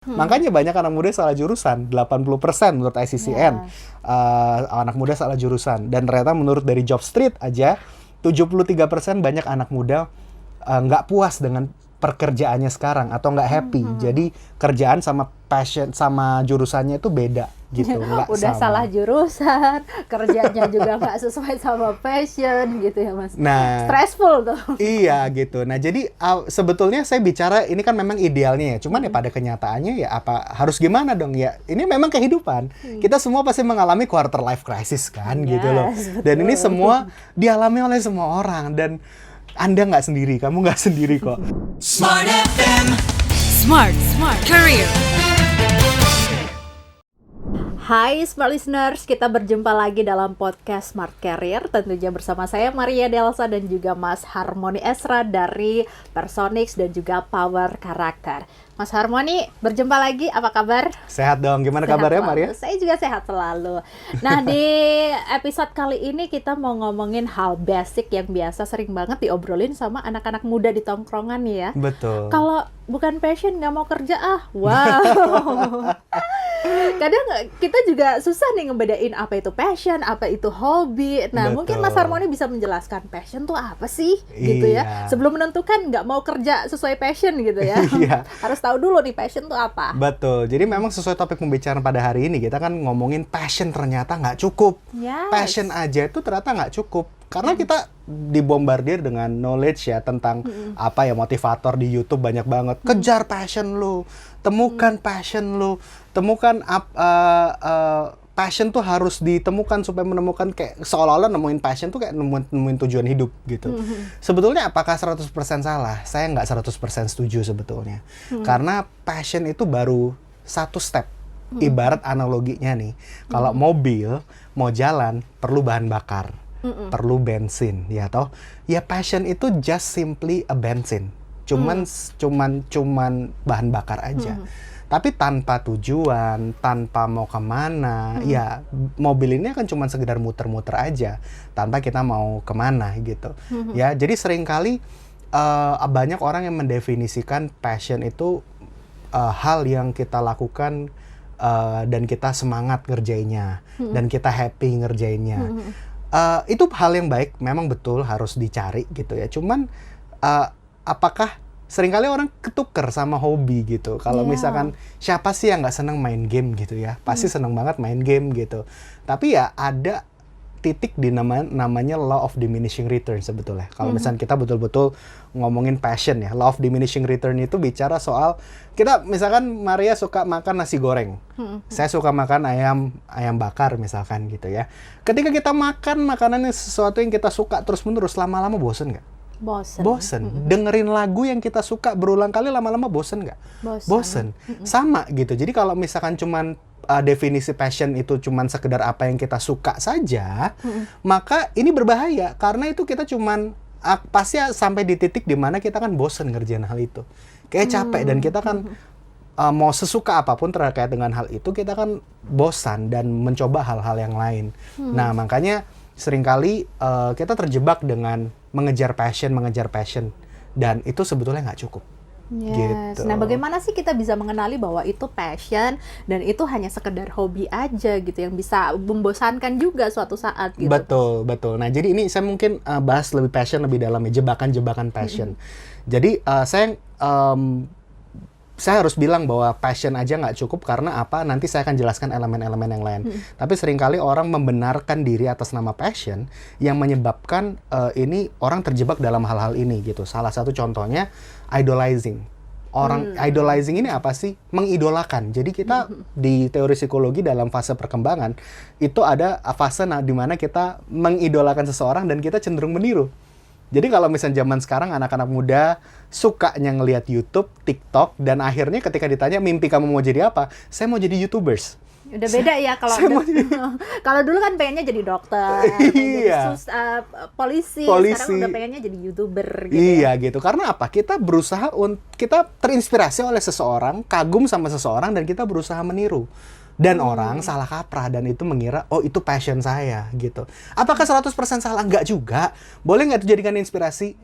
Makanya banyak anak muda salah jurusan, 80% menurut ICCN. Anak muda salah jurusan. Dan ternyata menurut dari Job Street aja, 73% banyak anak muda nggak puas dengan pekerjaannya sekarang atau nggak happy. Jadi kerjaan sama passion sama jurusannya itu beda gitu, nggak Udah sama. salah jurusan, kerjanya juga nggak sesuai sama passion gitu ya Mas. Nah, Stressful tuh. iya gitu. Nah jadi sebetulnya saya bicara ini kan memang idealnya ya. Cuman ya pada kenyataannya ya apa harus gimana dong ya. Ini memang kehidupan. Kita semua pasti mengalami quarter life crisis kan gitu loh. Yes, Dan ini betul. semua dialami oleh semua orang. Dan Anda nggak sendiri, kamu nggak sendiri kok. Smart FM. Smart Career. Hai Smart Listeners, kita berjumpa lagi dalam podcast Smart Career. Tentunya bersama saya Maria Delsa dan juga Mas Harmoni Esra dari Personix dan juga Power Character. Mas Harmoni, berjumpa lagi, apa kabar? Sehat dong, gimana Sehat kabarnya selalu. Maria? Saya juga sehat selalu. Nah, di episode kali ini kita mau ngomongin hal basic yang biasa sering banget diobrolin sama anak-anak muda di tongkrongan nih ya. Betul. Kalau bukan passion, nggak mau kerja wow. Kadang kita juga susah nih ngebedain apa itu passion, apa itu hobi. Nah, Betul. mungkin Mas Harmoni bisa menjelaskan passion tuh apa sih, gitu ya. Iya. Sebelum menentukan nggak mau kerja sesuai passion gitu ya. Iya. Harus tahu dulu nih passion tuh apa. Betul. Jadi memang sesuai topik pembicaraan pada hari ini, kita kan ngomongin passion ternyata nggak cukup. Yes. Passion aja itu ternyata nggak cukup. Karena kita dibombardir dengan knowledge ya tentang apa ya motivator di YouTube banyak banget. Kejar passion lu, temukan passion lu, temukan passion tuh harus ditemukan supaya menemukan kayak seolah-olah nemuin passion tuh kayak nemuin tujuan hidup gitu. Sebetulnya apakah 100% salah? Saya nggak 100% setuju sebetulnya. Karena passion itu baru satu step. Ibarat analoginya nih, kalau mobil mau jalan perlu bahan bakar. Perlu bensin, ya toh. Ya passion itu just simply a bensin. Cuman bahan bakar aja. Tapi tanpa tujuan, tanpa mau kemana, ya mobil ini akan cuman sekedar muter-muter aja, tanpa kita mau kemana gitu. Ya, jadi seringkali banyak orang yang mendefinisikan passion itu hal yang kita lakukan dan kita semangat ngerjainnya, dan kita happy ngerjainnya. Itu hal yang baik, memang betul harus dicari gitu ya. Cuman apakah seringkali orang ketuker sama hobi gitu. Kalau misalkan siapa sih yang nggak seneng main game gitu ya? Pasti seneng banget main game gitu. Tapi ya ada titik di namanya law of diminishing return sebetulnya. Kalau misalnya kita betul-betul ngomongin passion ya, law of diminishing return itu bicara soal kita misalkan Maria suka makan nasi goreng, saya suka makan ayam bakar misalkan gitu ya. Ketika kita makan makanan yang sesuatu yang kita suka terus-menerus, lama-lama bosen nggak? Bosen. Dengerin lagu yang kita suka berulang kali lama-lama bosen nggak? Bosen. Sama gitu. Jadi kalau misalkan cuman definisi passion itu cuman sekedar apa yang kita suka saja, maka ini berbahaya karena itu kita cuman pasti sampai di titik di mana kita kan bosen ngerjain hal itu. Kayak capek dan kita kan mau sesuka apapun terkait dengan hal itu kita kan bosan dan mencoba hal-hal yang lain. Nah, makanya seringkali kita terjebak dengan mengejar passion dan itu sebetulnya nggak cukup. Yes. Gitu. Nah, bagaimana sih kita bisa mengenali bahwa itu passion dan itu hanya sekedar hobi aja gitu yang bisa membosankan juga suatu saat gitu. Betul. Nah, jadi ini saya mungkin bahas lebih passion lebih dalam ya, jebakan-jebakan passion. Jadi saya harus bilang bahwa passion aja nggak cukup karena apa? Nanti saya akan jelaskan elemen-elemen yang lain. Tapi seringkali orang membenarkan diri atas nama passion yang menyebabkan ini orang terjebak dalam hal-hal ini gitu. Salah satu contohnya idolizing. Orang idolizing ini apa sih? Mengidolakan. Jadi kita di teori psikologi dalam fase perkembangan itu ada fase di mana kita mengidolakan seseorang dan kita cenderung meniru. Jadi kalau misalnya zaman sekarang anak-anak muda sukanya ngelihat YouTube, TikTok, dan akhirnya ketika ditanya mimpi kamu mau jadi apa? Saya mau jadi YouTubers. Udah beda ya kalau kalau dulu kan pengennya jadi dokter, Iya. jadi polisi, sekarang udah pengennya jadi YouTuber gitu. Iya gitu. Karena apa? Kita berusaha kita terinspirasi oleh seseorang, kagum sama seseorang dan kita berusaha meniru. Dan orang salah kaprah dan itu mengira, oh itu passion saya gitu. Apakah 100% salah? Enggak juga. Boleh nggak dijadikan inspirasi?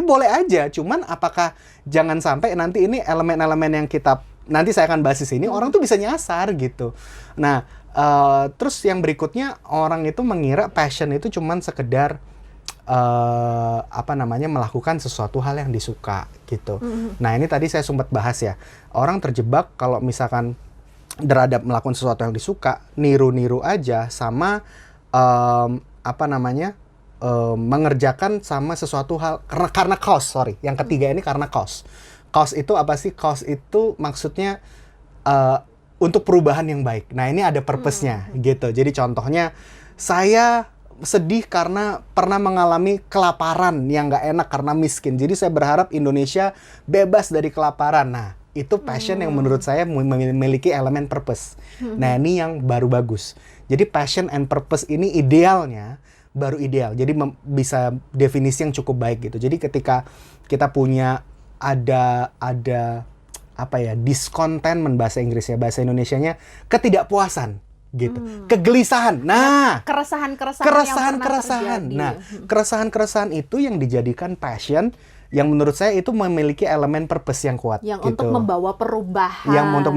Boleh aja. Cuman apakah jangan sampai nanti ini elemen-elemen yang kita nanti saya akan bahas di sini, orang tuh bisa nyasar gitu. Nah, terus yang berikutnya, orang itu mengira passion itu cuman sekedar melakukan sesuatu hal yang disuka gitu. Nah, ini tadi saya sempat bahas ya. Orang terjebak kalau misalkan terhadap melakukan sesuatu yang disuka, niru-niru aja sama mengerjakan sama sesuatu hal karena cost, Yang ketiga ini karena cost. Cost itu apa sih? Cost itu maksudnya untuk perubahan yang baik. Nah, ini ada purpose-nya gitu. Jadi contohnya, saya sedih karena pernah mengalami kelaparan yang nggak enak karena miskin. Jadi saya berharap Indonesia bebas dari kelaparan. Nah, itu passion yang menurut saya memiliki elemen purpose. Nah, ini yang baru bagus. Jadi passion and purpose ini idealnya baru ideal. Jadi bisa definisi yang cukup baik gitu. Jadi ketika kita punya ada discontentment bahasa Inggrisnya, bahasa Indonesianya ketidakpuasan gitu. Kegelisahan. Nah, keresahan. Nah, keresahan itu yang dijadikan passion, yang menurut saya itu memiliki elemen purpose yang kuat. Yang gitu. untuk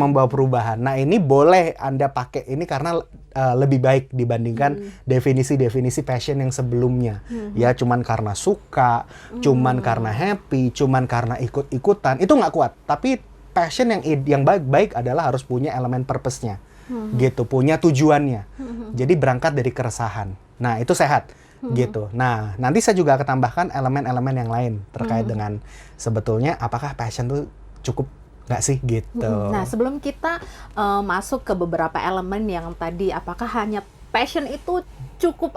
membawa perubahan. Nah, ini boleh Anda pakai ini karena lebih baik dibandingkan definisi-definisi passion yang sebelumnya. Ya, cuman karena suka, cuman karena happy, cuman karena ikut-ikutan, itu nggak kuat. Tapi passion yang baik-baik adalah harus punya elemen purpose-nya. Gitu, punya tujuannya. Jadi berangkat dari keresahan. Nah, itu sehat. Gitu. Nah, nanti saya juga akan tambahkan elemen-elemen yang lain terkait dengan sebetulnya apakah passion itu cukup nggak sih gitu. Nah, sebelum kita masuk ke beberapa elemen yang tadi, apakah hanya passion itu cukup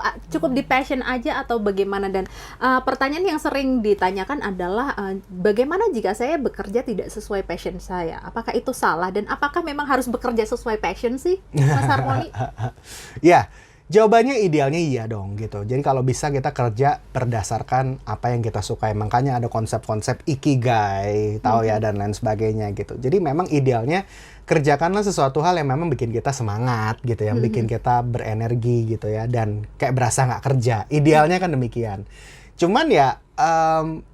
di passion aja atau bagaimana? Dan pertanyaan yang sering ditanyakan adalah bagaimana jika saya bekerja tidak sesuai passion saya? Apakah itu salah dan apakah memang harus bekerja sesuai passion sih, Mas Harmoni? Ya, jawabannya idealnya iya dong gitu. Jadi kalau bisa kita kerja berdasarkan apa yang kita sukai. Makanya ada konsep-konsep ikigai, tahu ya, dan lain sebagainya gitu. Jadi memang idealnya kerjakanlah sesuatu hal yang memang bikin kita semangat gitu, yang bikin kita berenergi gitu ya, dan kayak berasa nggak kerja. Idealnya kan demikian. Cuman ya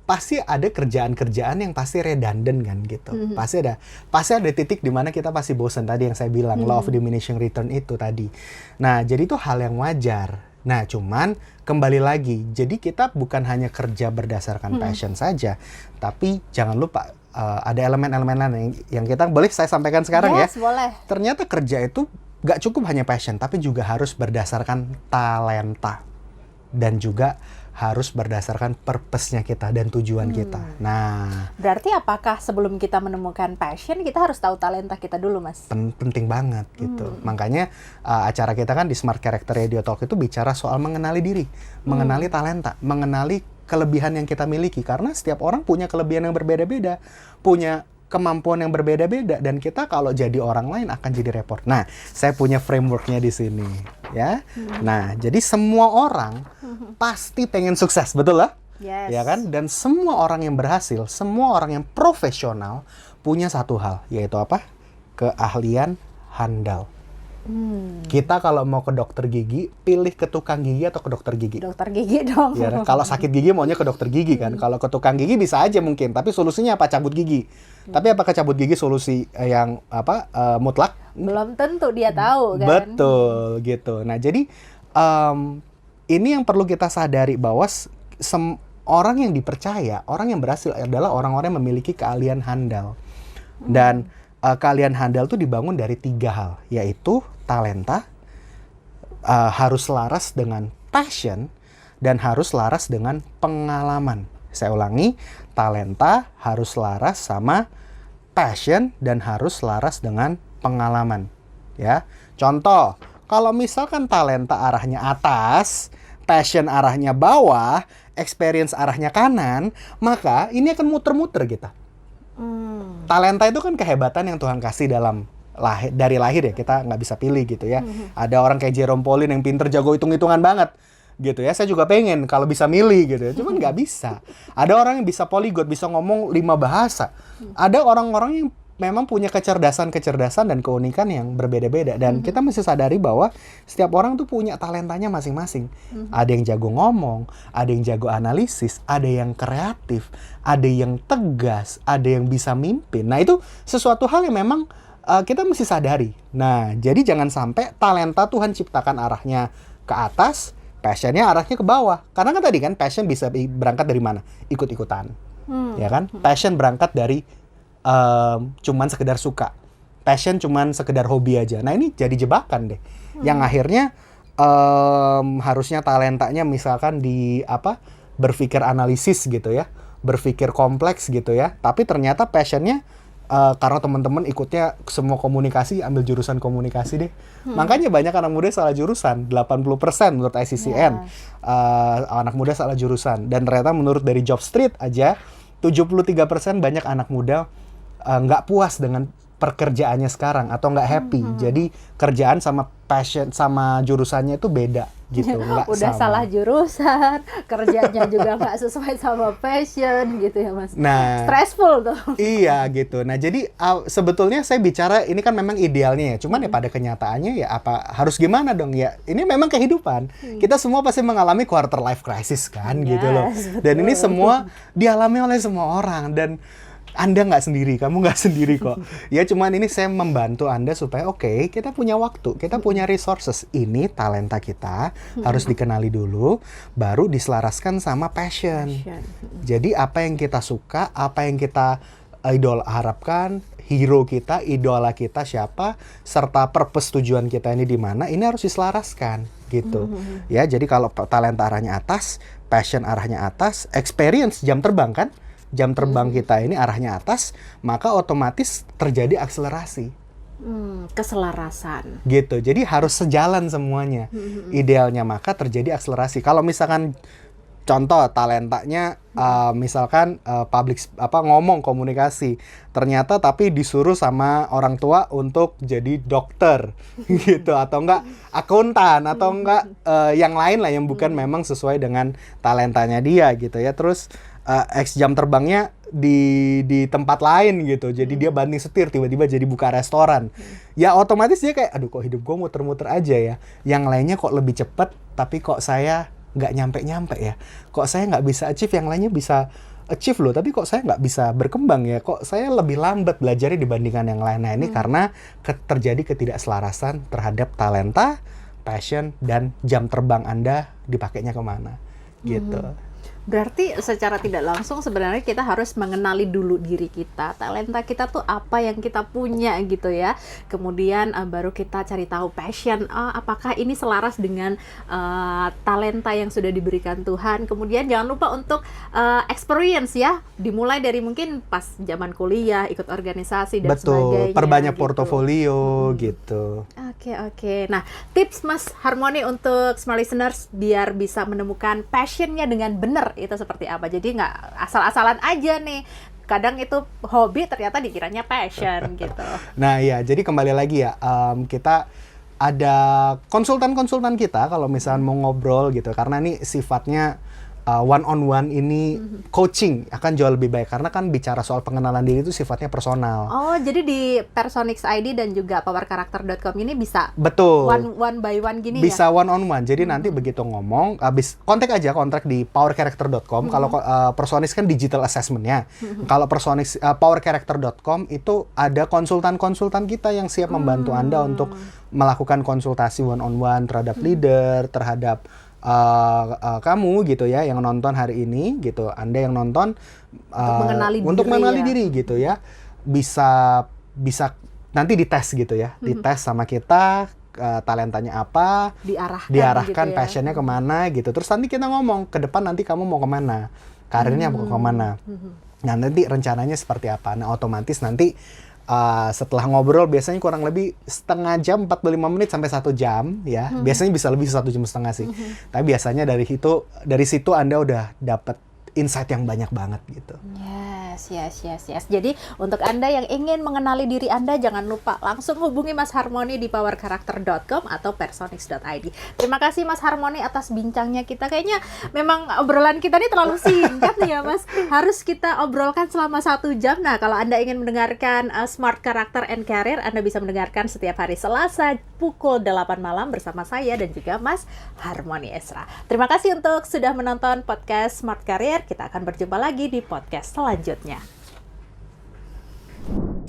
pasti ada kerjaan-kerjaan yang pasti redundant kan gitu. Pasti ada titik di mana kita pasti bosan, tadi yang saya bilang law of diminishing return itu tadi. Nah, jadi itu hal yang wajar. Nah, cuman kembali lagi, jadi kita bukan hanya kerja berdasarkan passion saja, tapi jangan lupa ada elemen-elemen lain yang kita boleh saya sampaikan sekarang ya. Boleh. Ternyata kerja itu gak cukup hanya passion, tapi juga harus berdasarkan talenta dan juga harus berdasarkan purpose-nya kita dan tujuan kita. Nah, berarti apakah sebelum kita menemukan passion, kita harus tahu talenta kita dulu, Mas? Penting banget gitu. Makanya acara kita kan di Smart Character Radio Talk itu bicara soal mengenali diri, mengenali talenta, mengenali kelebihan yang kita miliki. Karena setiap orang punya kelebihan yang berbeda-beda, punya kemampuan yang berbeda-beda, dan kita kalau jadi orang lain akan jadi repot. Nah, saya punya frameworknya di sini, ya. Nah, jadi semua orang pasti pengen sukses, betul lah? Yes. Ya kan? Dan semua orang yang berhasil, semua orang yang profesional punya satu hal, yaitu apa? Keahlian handal. Kita kalau mau ke dokter gigi, pilih ke tukang gigi atau ke dokter gigi? Dokter gigi dong. Ya, kalau sakit gigi maunya ke dokter gigi kan. Kalau ke tukang gigi bisa aja mungkin, tapi solusinya apa? Cabut gigi. Tapi apakah cabut gigi solusi yang mutlak? Belum tentu dia tahu kan. Betul gitu. Nah, jadi ini yang perlu kita sadari bahwa orang yang dipercaya, orang yang berhasil adalah orang-orang yang memiliki keahlian handal. Dan keahlian handal itu dibangun dari 3 hal, yaitu talenta, harus laras dengan passion, dan harus laras dengan pengalaman. Saya ulangi, talenta harus laras sama passion dan harus laras dengan pengalaman. Ya, contoh, kalau misalkan talenta arahnya atas, passion arahnya bawah, experience arahnya kanan, maka ini akan muter-muter kita. Talenta itu kan kehebatan yang Tuhan kasih dari lahir ya, kita nggak bisa pilih gitu ya. Ada orang kayak Jerome Pauline yang pinter, jago hitung-hitungan banget gitu ya. Saya juga pengen kalau bisa milih gitu ya, cuman nggak bisa. Ada orang yang bisa polyglot, bisa ngomong 5 bahasa. Ada orang-orang yang memang punya kecerdasan dan keunikan yang berbeda-beda. Dan kita mesti sadari bahwa setiap orang tuh punya talentanya masing-masing. Ada yang jago ngomong, ada yang jago analisis, ada yang kreatif, ada yang tegas, ada yang bisa mimpin. Nah, itu sesuatu hal yang memang kita mesti sadari. Nah, jadi jangan sampai talenta Tuhan ciptakan arahnya ke atas, passionnya arahnya ke bawah. Karena kan tadi kan passion bisa berangkat dari mana? Ikut-ikutan. Ya kan? Passion berangkat dari cuman sekedar suka. Passion cuman sekedar hobi aja. Nah, ini jadi jebakan deh. Yang akhirnya harusnya talentanya misalkan di berpikir analisis gitu ya. Berpikir kompleks gitu ya. Tapi ternyata passionnya karena teman-teman ikutnya semua komunikasi, ambil jurusan komunikasi deh. Makanya banyak anak muda salah jurusan. 80% menurut ICCN. Anak muda salah jurusan. Dan ternyata menurut dari Job Street aja 73% banyak anak muda nggak puas dengan pekerjaannya sekarang atau nggak happy. Jadi kerjaan sama passion sama jurusannya itu beda gitu. Nggak Udah sama. salah jurusan, kerjanya juga nggak sesuai sama passion gitu ya Mas. Nah, Stressful tuh. iya gitu. Nah, jadi sebetulnya saya bicara ini kan memang idealnya ya. Cuman ya pada kenyataannya ya apa harus gimana dong ya? Ini memang kehidupan. Kita semua pasti mengalami quarter life crisis kan gitu loh. Yes, Dan ini betul. semua dialami oleh semua orang dan Anda nggak sendiri, kamu nggak sendiri kok. Ya cuman ini saya membantu Anda supaya oke, kita punya waktu, kita punya resources. Ini talenta kita harus dikenali dulu, baru diselaraskan sama passion. Jadi apa yang kita suka, apa yang kita harapkan, hero kita, idola kita siapa, serta purpose tujuan kita ini di mana, ini harus diselaraskan gitu. Ya, jadi kalau talenta arahnya atas, passion arahnya atas, experience jam terbang kan? Jam terbang kita ini arahnya atas, maka otomatis terjadi akselerasi. Keselarasan. Gitu. Jadi harus sejalan semuanya. Idealnya maka terjadi akselerasi. Kalau misalkan contoh talentanya misalkan ngomong komunikasi, ternyata tapi disuruh sama orang tua untuk jadi dokter gitu, atau enggak akuntan, atau enggak yang lain lah yang bukan memang sesuai dengan talentanya dia gitu ya. Terus jam terbangnya di tempat lain gitu, jadi dia banting setir tiba-tiba jadi buka restoran. Ya otomatis dia kayak aduh kok hidup gue muter-muter aja ya, yang lainnya kok lebih cepet tapi kok saya nggak nyampe ya, kok saya nggak bisa achieve, yang lainnya bisa achieve loh tapi kok saya nggak bisa berkembang ya, kok saya lebih lambat belajarnya dibandingkan yang lain. Nah ini karena terjadi ketidakselarasan terhadap talenta, passion, dan jam terbang Anda dipakainya kemana gitu. Berarti secara tidak langsung sebenarnya kita harus mengenali dulu diri kita, talenta kita tuh apa yang kita punya gitu ya. Kemudian baru kita cari tahu passion, apakah ini selaras dengan talenta yang sudah diberikan Tuhan. Kemudian jangan lupa untuk experience ya, dimulai dari mungkin pas zaman kuliah, ikut organisasi dan sebagainya. Betul, perbanyak gitu. portofolio gitu. Oke. Nah, tips Mas Harmoni untuk smart listeners biar bisa menemukan passionnya dengan benar itu seperti apa? Jadi nggak asal-asalan aja nih. Kadang itu hobi ternyata dikiranya passion gitu. Nah ya, jadi kembali lagi ya, kita ada konsultan-konsultan kita kalau misalnya mau ngobrol gitu, karena ini sifatnya one on one ini coaching akan jauh lebih baik karena kan bicara soal pengenalan diri itu sifatnya personal. Oh, jadi di Personix ID dan juga powercharacter.com ini bisa Betul. one by one gini bisa ya? one on one. Jadi nanti begitu ngomong, habis kontak di powercharacter.com. Kalau Personix kan digital assessment-nya. Kalau Personix powercharacter.com itu ada konsultan-konsultan kita yang siap membantu Anda untuk melakukan konsultasi one on one terhadap leader, terhadap kamu gitu ya yang nonton hari ini gitu, Anda yang nonton untuk mengenali diri gitu ya, bisa nanti dites gitu ya, dites sama kita, talentanya apa, diarahkan gitu ya. passionnya kemana gitu, terus nanti kita ngomong ke depan nanti kamu mau kemana, karirnya mau kemana, nah nanti rencananya seperti apa. Nah otomatis nanti setelah ngobrol biasanya kurang lebih setengah jam, 45 menit sampai 1 jam ya. Biasanya bisa lebih 1 jam setengah sih. Tapi biasanya dari situ Anda udah dapat insight yang banyak banget gitu. Yes. Jadi untuk Anda yang ingin mengenali diri Anda, jangan lupa langsung hubungi Mas Harmoni di powercharacter.com atau personix.id. Terima kasih Mas Harmoni atas bincangnya kita. Kayaknya memang obrolan kita ini terlalu singkat nih ya Mas. Harus kita obrolkan selama 1 jam. Nah, kalau Anda ingin mendengarkan Smart Character and Career, Anda bisa mendengarkan setiap hari Selasa pukul 8 malam bersama saya dan juga Mas Harmoni Esra. Terima kasih untuk sudah menonton podcast Smart Career. Kita akan berjumpa lagi di podcast selanjutnya.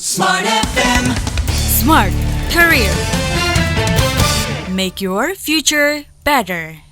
Smart FM. Smart Career. Make your future better.